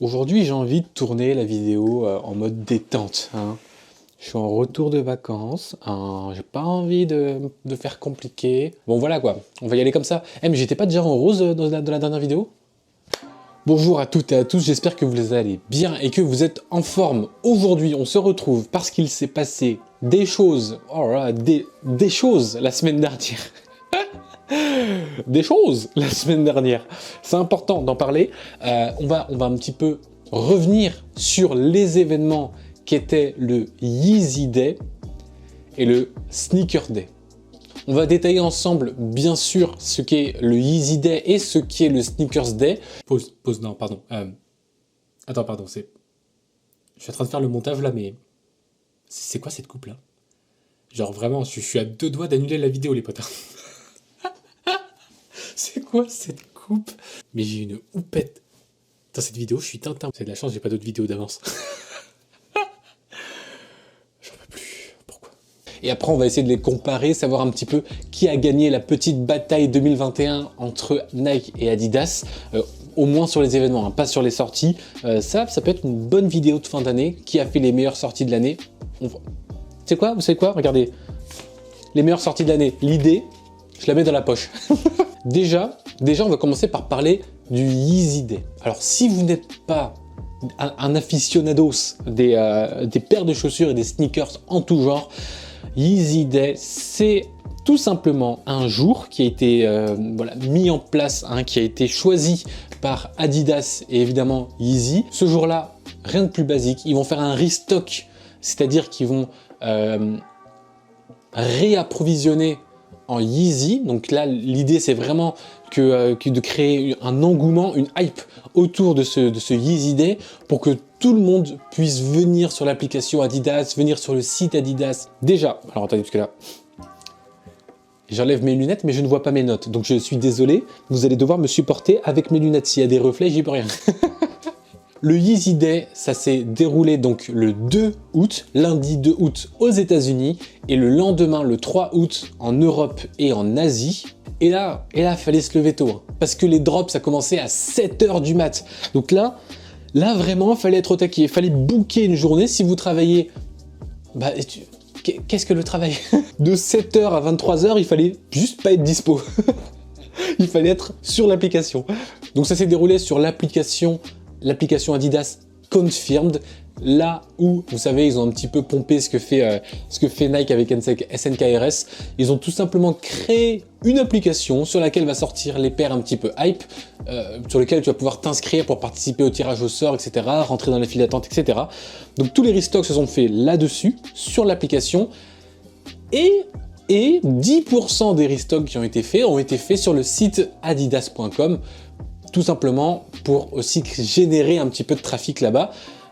Aujourd'hui, j'ai envie de tourner la vidéo en mode détente, hein. Je suis en retour de vacances, hein, j'ai pas envie de faire compliqué. Bon voilà quoi, on va y aller comme ça. Eh mais j'étais pas déjà en rose dans la dernière vidéo? Bonjour à toutes et à tous, j'espère que vous allez bien et que vous êtes en forme. Aujourd'hui, on se retrouve parce qu'il s'est passé des choses, oh là, des choses la semaine dernière. Des choses la semaine dernière. C'est important d'en parler. On va un petit peu revenir sur les événements qu'étaient le Yeezy Day et le Sneaker Day. On va détailler ensemble, bien sûr, ce qu'est le Yeezy Day et ce qu'est le Sneakers Day. Pause, non, pardon. Attends, pardon, je suis en train de faire le montage là, mais c'est quoi cette coupe là? Genre vraiment, je suis à deux doigts d'annuler la vidéo, les potes. C'est quoi cette coupe? Mais j'ai une houppette. Dans cette vidéo, je suis Tintin. C'est de la chance, j'ai pas d'autres vidéos d'avance. J'en peux plus. Pourquoi? Et après, on va essayer de les comparer, savoir un petit peu qui a gagné la petite bataille 2021 entre Nike et Adidas. Au moins sur les événements, hein, pas sur les sorties. Ça peut être une bonne vidéo de fin d'année. Qui a fait les meilleures sorties de l'année? C'est quoi? Vous savez quoi? Regardez. Les meilleures sorties de l'année. L'idée, je la mets dans la poche. Déjà, on va commencer par parler du Yeezy Day. Alors, si vous n'êtes pas un aficionados des paires de chaussures et des sneakers en tout genre, Yeezy Day, c'est tout simplement un jour qui a été mis en place, hein, qui a été choisi par Adidas et évidemment Yeezy. Ce jour-là, rien de plus basique, ils vont faire un restock, c'est-à-dire qu'ils vont réapprovisionner en Yeezy. Donc là, l'idée, c'est vraiment de créer un engouement, une hype autour de ce Yeezy Day pour que tout le monde puisse venir sur l'application Adidas, venir sur le site Adidas. Déjà, alors attendez, parce que là, j'enlève mes lunettes, mais je ne vois pas mes notes. Donc je suis désolé, vous allez devoir me supporter avec mes lunettes. S'il y a des reflets, j'y peux rien. Le Yeezy Day, ça s'est déroulé donc le 2 août, lundi 2 août aux États-Unis et le lendemain, le 3 août, en Europe et en Asie. Et là, fallait se lever tôt, hein, parce que les drops, ça commençait à 7 h du mat. Donc là, vraiment, fallait être au taquet. Il fallait booker une journée. Si vous travaillez, qu'est-ce que le travail? De 7 h à 23 h, il fallait juste pas être dispo. Il fallait être sur l'application. Donc ça s'est déroulé sur l'application Adidas Confirmed, là où, vous savez, ils ont un petit peu pompé ce que fait Nike avec SNKRS. Ils ont tout simplement créé une application sur laquelle va sortir les paires un petit peu hype, sur lesquelles tu vas pouvoir t'inscrire pour participer au tirage au sort, etc., rentrer dans les files d'attente, etc. Donc tous les restocks se sont faits là-dessus, sur l'application, et 10% des restocks qui ont été faits sur le site adidas.com, tout simplement pour aussi générer un petit peu de trafic là-bas.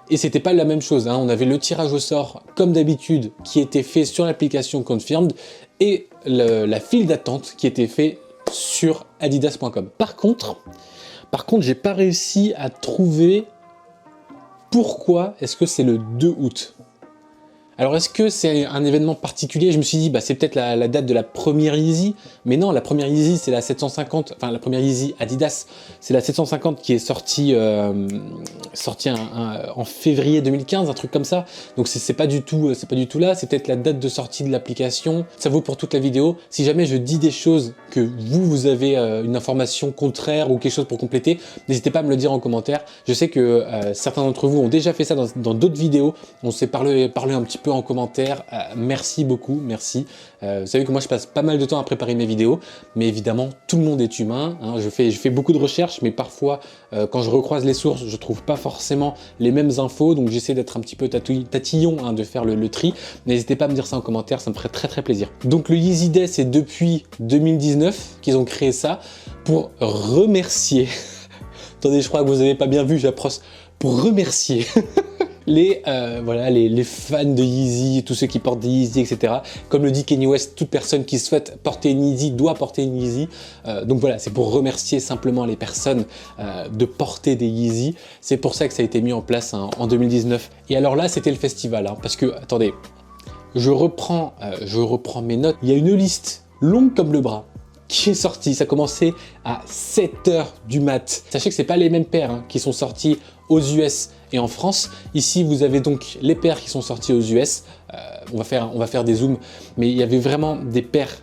Et c'était pas la même chose, hein. On avait le tirage au sort comme d'habitude qui était fait sur l'application Confirmed et la file d'attente qui était fait sur adidas.com. Par contre, j'ai pas réussi à trouver pourquoi est-ce que c'est le 2 août. Alors est-ce que c'est un événement particulier? Je me suis dit, c'est peut-être la date de la première Yeezy, mais non, la première Yeezy c'est la 750, enfin la première Yeezy Adidas, c'est la 750 qui est sortie en février 2015, un truc comme ça. Donc c'est pas du tout là, c'est peut-être la date de sortie de l'application. Ça vaut pour toute la vidéo. Si jamais je dis des choses que vous avez une information contraire ou quelque chose pour compléter, n'hésitez pas à me le dire en commentaire. Je sais que certains d'entre vous ont déjà fait ça dans d'autres vidéos. On s'est parlé un petit peu en commentaire. Merci beaucoup, merci. Vous savez que moi je passe pas mal de temps à préparer mes vidéos, mais évidemment tout le monde est humain, hein. Je fais beaucoup de recherches, mais parfois quand je recroise les sources, je trouve pas forcément les mêmes infos, donc j'essaie d'être un petit peu tatillon, hein, de faire le tri. N'hésitez pas à me dire ça en commentaire, ça me ferait très plaisir. Donc le Yeezy Day, c'est depuis 2019 qu'ils ont créé ça pour remercier. Attendez, je crois que vous avez pas bien vu, j'approche. Pour remercier les fans de Yeezy, tous ceux qui portent des Yeezy, etc. Comme le dit Kanye West, toute personne qui souhaite porter une Yeezy doit porter une Yeezy. Donc voilà, c'est pour remercier simplement les personnes de porter des Yeezy. C'est pour ça que ça a été mis en place, hein, en 2019. Et alors là, c'était le festival, hein, parce que, attendez, je reprends mes notes. Il y a une liste longue comme le bras qui est sorti. Ça commençait à 7 h du mat. Sachez que c'est pas les mêmes paires, hein, qui sont sortis aux US et en France. Ici, vous avez donc les paires qui sont sorties aux US. On va faire des zooms, mais il y avait vraiment des paires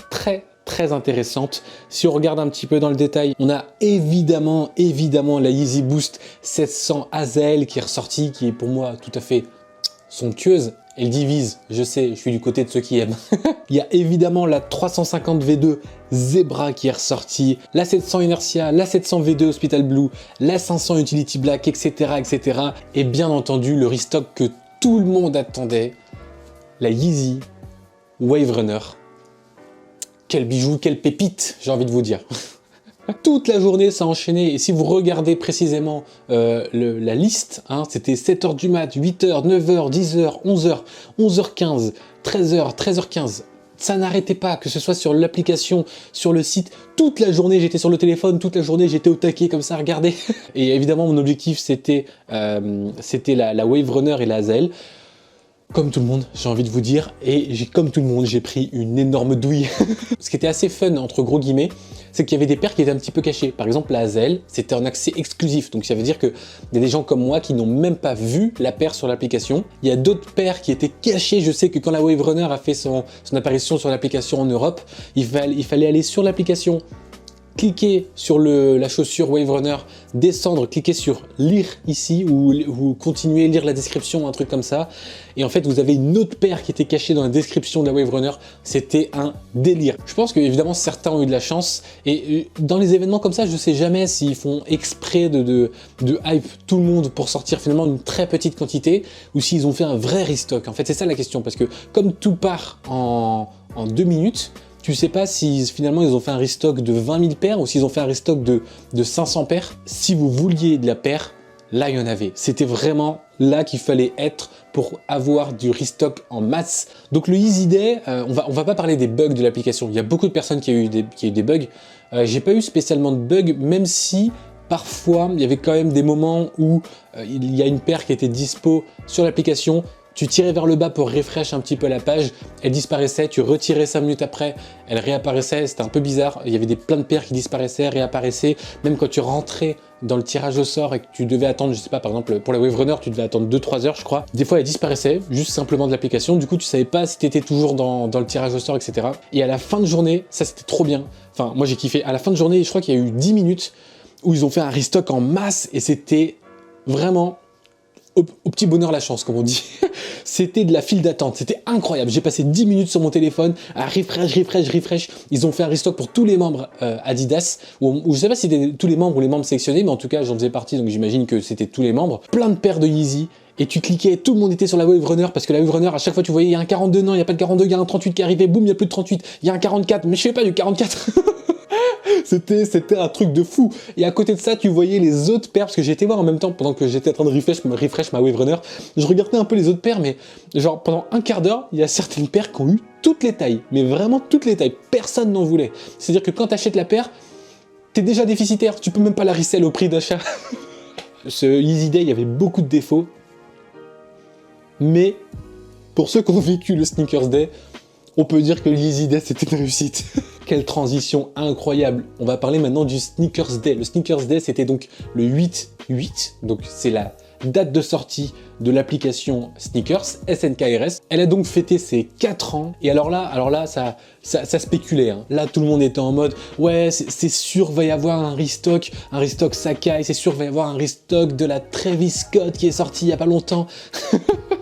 très intéressantes. Si on regarde un petit peu dans le détail, on a évidemment la Yeezy Boost 700 Azael qui est ressortie, qui est pour moi tout à fait somptueuse. Elle divise, je sais, je suis du côté de ceux qui aiment. Il y a évidemment la 350 V2 Zebra qui est ressortie, la 700 Inertia, la 700 V2 Hospital Blue, la 500 Utility Black, etc. Et bien entendu, le restock que tout le monde attendait, la Yeezy Wave Runner. Quel bijou, quelle pépite, j'ai envie de vous dire. Toute la journée, ça a enchaîné. Et si vous regardez précisément la liste, hein, c'était 7h du mat, 8h, 9h, 10h, 11h, 11h15, 13h, 13h15. Ça n'arrêtait pas, que ce soit sur l'application, sur le site. Toute la journée, j'étais sur le téléphone. Toute la journée, j'étais au taquet comme ça, regardez. Et évidemment, mon objectif, c'était la Wave Runner et la Azael. Comme tout le monde, j'ai envie de vous dire, et comme tout le monde, j'ai pris une énorme douille. Ce qui était assez fun, entre gros guillemets, c'est qu'il y avait des paires qui étaient un petit peu cachées. Par exemple, la Azael, c'était un accès exclusif, donc ça veut dire qu'il y a des gens comme moi qui n'ont même pas vu la paire sur l'application. Il y a d'autres paires qui étaient cachées. Je sais que quand la Wave Runner a fait son apparition sur l'application en Europe, il fallait aller sur l'application, cliquer sur la chaussure Wave Runner, descendre, cliquer sur lire ici ou continuer, lire la description, un truc comme ça. Et en fait, vous avez une autre paire qui était cachée dans la description de la Wave Runner. C'était un délire. Je pense que évidemment certains ont eu de la chance. Et dans les événements comme ça, je sais jamais s'ils font exprès de hype tout le monde pour sortir finalement une très petite quantité ou s'ils ont fait un vrai restock. En fait, c'est ça la question. Parce que comme tout part en 2 minutes, tu sais pas si finalement ils ont fait un restock de 20 000 paires ou s'ils ont fait un restock de 500 paires. Si vous vouliez de la paire, là il y en avait. C'était vraiment là qu'il fallait être pour avoir du restock en masse. Donc le Yeezy Day, on va pas parler des bugs de l'application. Il y a beaucoup de personnes qui ont eu des bugs. J'ai pas eu spécialement de bugs, même si parfois il y avait quand même des moments où il y a une paire qui était dispo sur l'application. Tu tirais vers le bas pour refresh un petit peu la page, elle disparaissait, tu retirais 5 minutes après, elle réapparaissait, c'était un peu bizarre, il y avait plein de paires qui disparaissaient, réapparaissaient, même quand tu rentrais dans le tirage au sort et que tu devais attendre, je sais pas, par exemple pour la Wave Runner, tu devais attendre 2-3 heures je crois, des fois elle disparaissait, juste simplement de l'application, du coup tu savais pas si tu étais toujours dans le tirage au sort, etc. Et à la fin de journée, ça c'était trop bien, enfin moi j'ai kiffé, à la fin de journée, je crois qu'il y a eu 10 minutes où ils ont fait un restock en masse et c'était vraiment... Au petit bonheur la chance, comme on dit. C'était de la file d'attente, c'était incroyable. J'ai passé 10 minutes sur mon téléphone à refresh. Ils ont fait un restock pour tous les membres Adidas, ou je sais pas si c'était tous les membres ou les membres sélectionnés, mais en tout cas j'en faisais partie, donc j'imagine que c'était tous les membres. Plein de paires de Yeezy, et tu cliquais, tout le monde était sur la Wave Runner, parce que la Wave Runner, à chaque fois tu voyais, il y a un 42, non, il n'y a pas de 42, il y a un 38 qui arrivait, boum, il n'y a plus de 38, il y a un 44, mais je fais pas du 44. C'était un truc de fou. Et à côté de ça, tu voyais les autres paires, parce que j'ai été voir en même temps, pendant que j'étais en train de refresh ma Wave Runner, je regardais un peu les autres paires, mais genre pendant un quart d'heure, il y a certaines paires qui ont eu toutes les tailles, mais vraiment toutes les tailles. Personne n'en voulait. C'est-à-dire que quand tu achètes la paire, t'es déjà déficitaire, tu peux même pas la resell au prix d'achat. Ce Yeezy Day, il y avait beaucoup de défauts, mais pour ceux qui ont vécu le Sneakers Day, on peut dire que le Yeezy Day, c'était une réussite. Quelle transition incroyable. On va parler maintenant du Sneakers Day. Le Sneakers Day, c'était donc le 8/8, donc c'est la date de sortie de l'application Sneakers, SNKRS. Elle a donc fêté ses 4 ans. Et alors là, ça spéculait. Hein. Là, tout le monde était en mode, ouais, c'est sûr, va y avoir un restock Sakai, c'est sûr, va y avoir un restock de la Travis Scott qui est sorti il y a pas longtemps.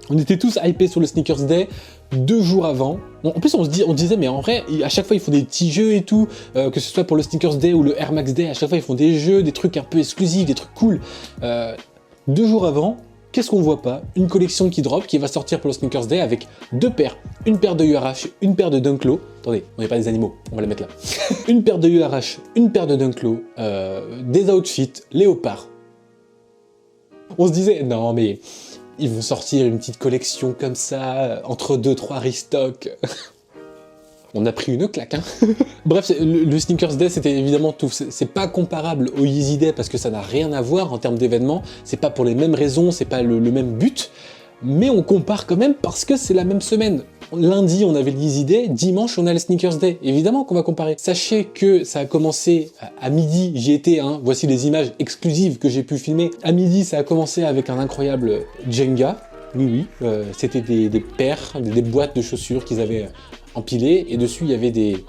On était tous hypés sur le Sneakers Day. 2 jours avant. Bon, en plus, on disait, mais en vrai, à chaque fois, ils font des petits jeux et tout, que ce soit pour le Sneakers Day ou le Air Max Day, à chaque fois, ils font des jeux, des trucs un peu exclusifs, des trucs cool. 2 jours avant, qu'est-ce qu'on voit pas? Une collection qui drop, qui va sortir pour le Sneakers Day avec 2 paires. Une paire de URH, une paire de Dunk Low. Attendez, on n'est pas des animaux, on va la mettre là. Une paire de URH, une paire de Dunk Low, des outfits, léopard. On se disait, non mais... ils vont sortir une petite collection comme ça, entre 2-3 restocks. On a pris une claque, hein. Bref, le Sneakers Day, c'était évidemment tout. C'est pas comparable au Yeezy Day parce que ça n'a rien à voir en termes d'événements. C'est pas pour les mêmes raisons, c'est pas le même but. mais on compare quand même parce que c'est la même semaine. Lundi, on avait le Yeezy Day, dimanche, on a le Sneakers Day. Évidemment qu'on va comparer. Sachez que ça a commencé à midi, j'y étais, hein. Voici les images exclusives que j'ai pu filmer. À midi, ça a commencé avec un incroyable Jenga. Oui, c'était des paires, des boîtes de chaussures qu'ils avaient empilées, et dessus, il y avait des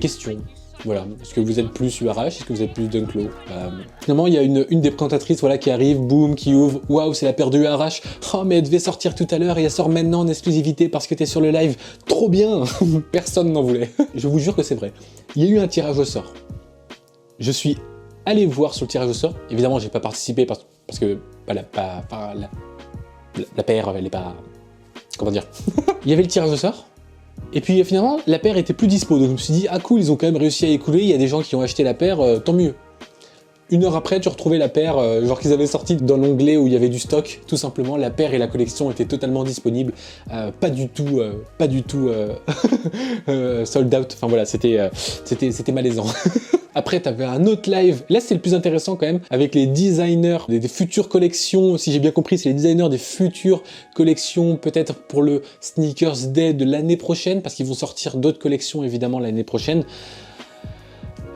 questions. Voilà, est-ce que vous êtes plus URH, est-ce que vous êtes plus Dunklo? Finalement, il y a une des présentatrices voilà, qui arrive, boum, qui ouvre, waouh, c'est la paire de URH, oh mais elle devait sortir tout à l'heure et elle sort maintenant en exclusivité parce que t'es sur le live, trop bien. Personne n'en voulait. Je vous jure que c'est vrai. Il y a eu un tirage au sort. Je suis allé voir sur le tirage au sort, évidemment j'ai pas participé parce que la paire, elle est pas... Comment dire? Il y avait le tirage au sort. Et puis finalement, la paire était plus dispo, donc je me suis dit, ah cool, ils ont quand même réussi à écouler, il y a des gens qui ont acheté la paire, tant mieux. Une heure après, tu retrouvais la paire, genre qu'ils avaient sorti dans l'onglet où il y avait du stock, tout simplement, la paire et la collection étaient totalement disponibles, pas du tout sold out, enfin voilà, c'était malaisant. Après, tu avais un autre live, là c'est le plus intéressant quand même, avec les designers des futures collections, si j'ai bien compris, c'est les designers des futures collections, peut-être pour le Sneakers Day de l'année prochaine, parce qu'ils vont sortir d'autres collections évidemment l'année prochaine.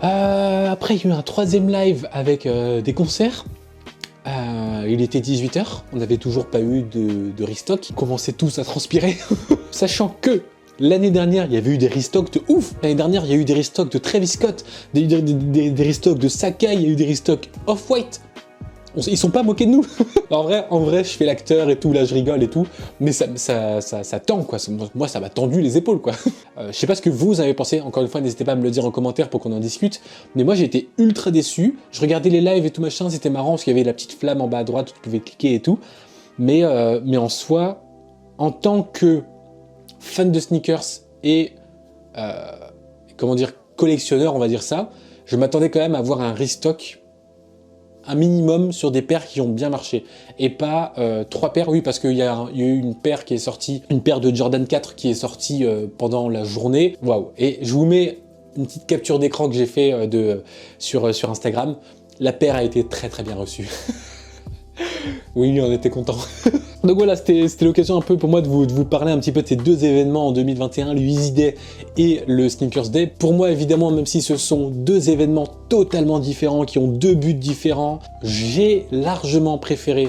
Après, il y a eu un troisième live avec des concerts. Il était 18 h, on n'avait toujours pas eu de restock, ils commençaient tous à transpirer, sachant que l'année dernière, il y avait eu des restocks de ouf. L'année dernière, il y a eu des restocks de Travis Scott, des restocks de Sacai, il y a eu des restocks Off-White. Ils sont pas moqués de nous. En vrai, je fais l'acteur et tout, là je rigole et tout, mais ça tend quoi. Moi, ça m'a tendu les épaules quoi. Je sais pas ce que vous avez pensé. Encore une fois, n'hésitez pas à me le dire en commentaire pour qu'on en discute. Mais moi, j'ai été ultra déçu. Je regardais les lives et tout machin, c'était marrant parce qu'il y avait la petite flamme en bas à droite où tu pouvais cliquer et tout. Mais en soi, en tant que fan de sneakers et comment dire, collectionneur, on va dire ça, je m'attendais quand même à avoir un restock un minimum sur des paires qui ont bien marché et pas 3 paires, oui, parce qu'il y a eu une paire qui est sortie, une paire de Jordan 4 qui est sortie pendant la journée, waouh. Et je vous mets une petite capture d'écran que j'ai fait sur Instagram. La paire a été très bien reçue. Oui, on était content. Donc voilà, c'était l'occasion un peu pour moi de vous parler un petit peu de ces deux événements en 2021, le Yeezy Day et le Sneakers Day. Pour moi, évidemment, même si ce sont deux événements totalement différents, qui ont deux buts différents, j'ai largement préféré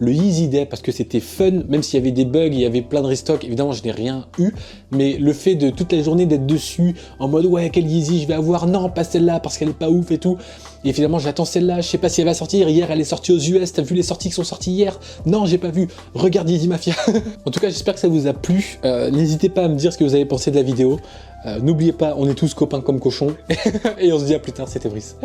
le Yeezy Day parce que c'était fun, même s'il y avait des bugs, il y avait plein de restock, évidemment je n'ai rien eu, mais le fait de toute la journée d'être dessus, en mode ouais quel Yeezy je vais avoir, non pas celle-là parce qu'elle est pas ouf et tout, et finalement j'attends celle-là, je sais pas si elle va sortir, hier elle est sortie aux US, t'as vu les sorties qui sont sorties hier? Non j'ai pas vu, regarde Yeezy Mafia. En tout cas j'espère que ça vous a plu, n'hésitez pas à me dire ce que vous avez pensé de la vidéo, n'oubliez pas on est tous copains comme cochons, et on se dit à plus tard, c'était Brice.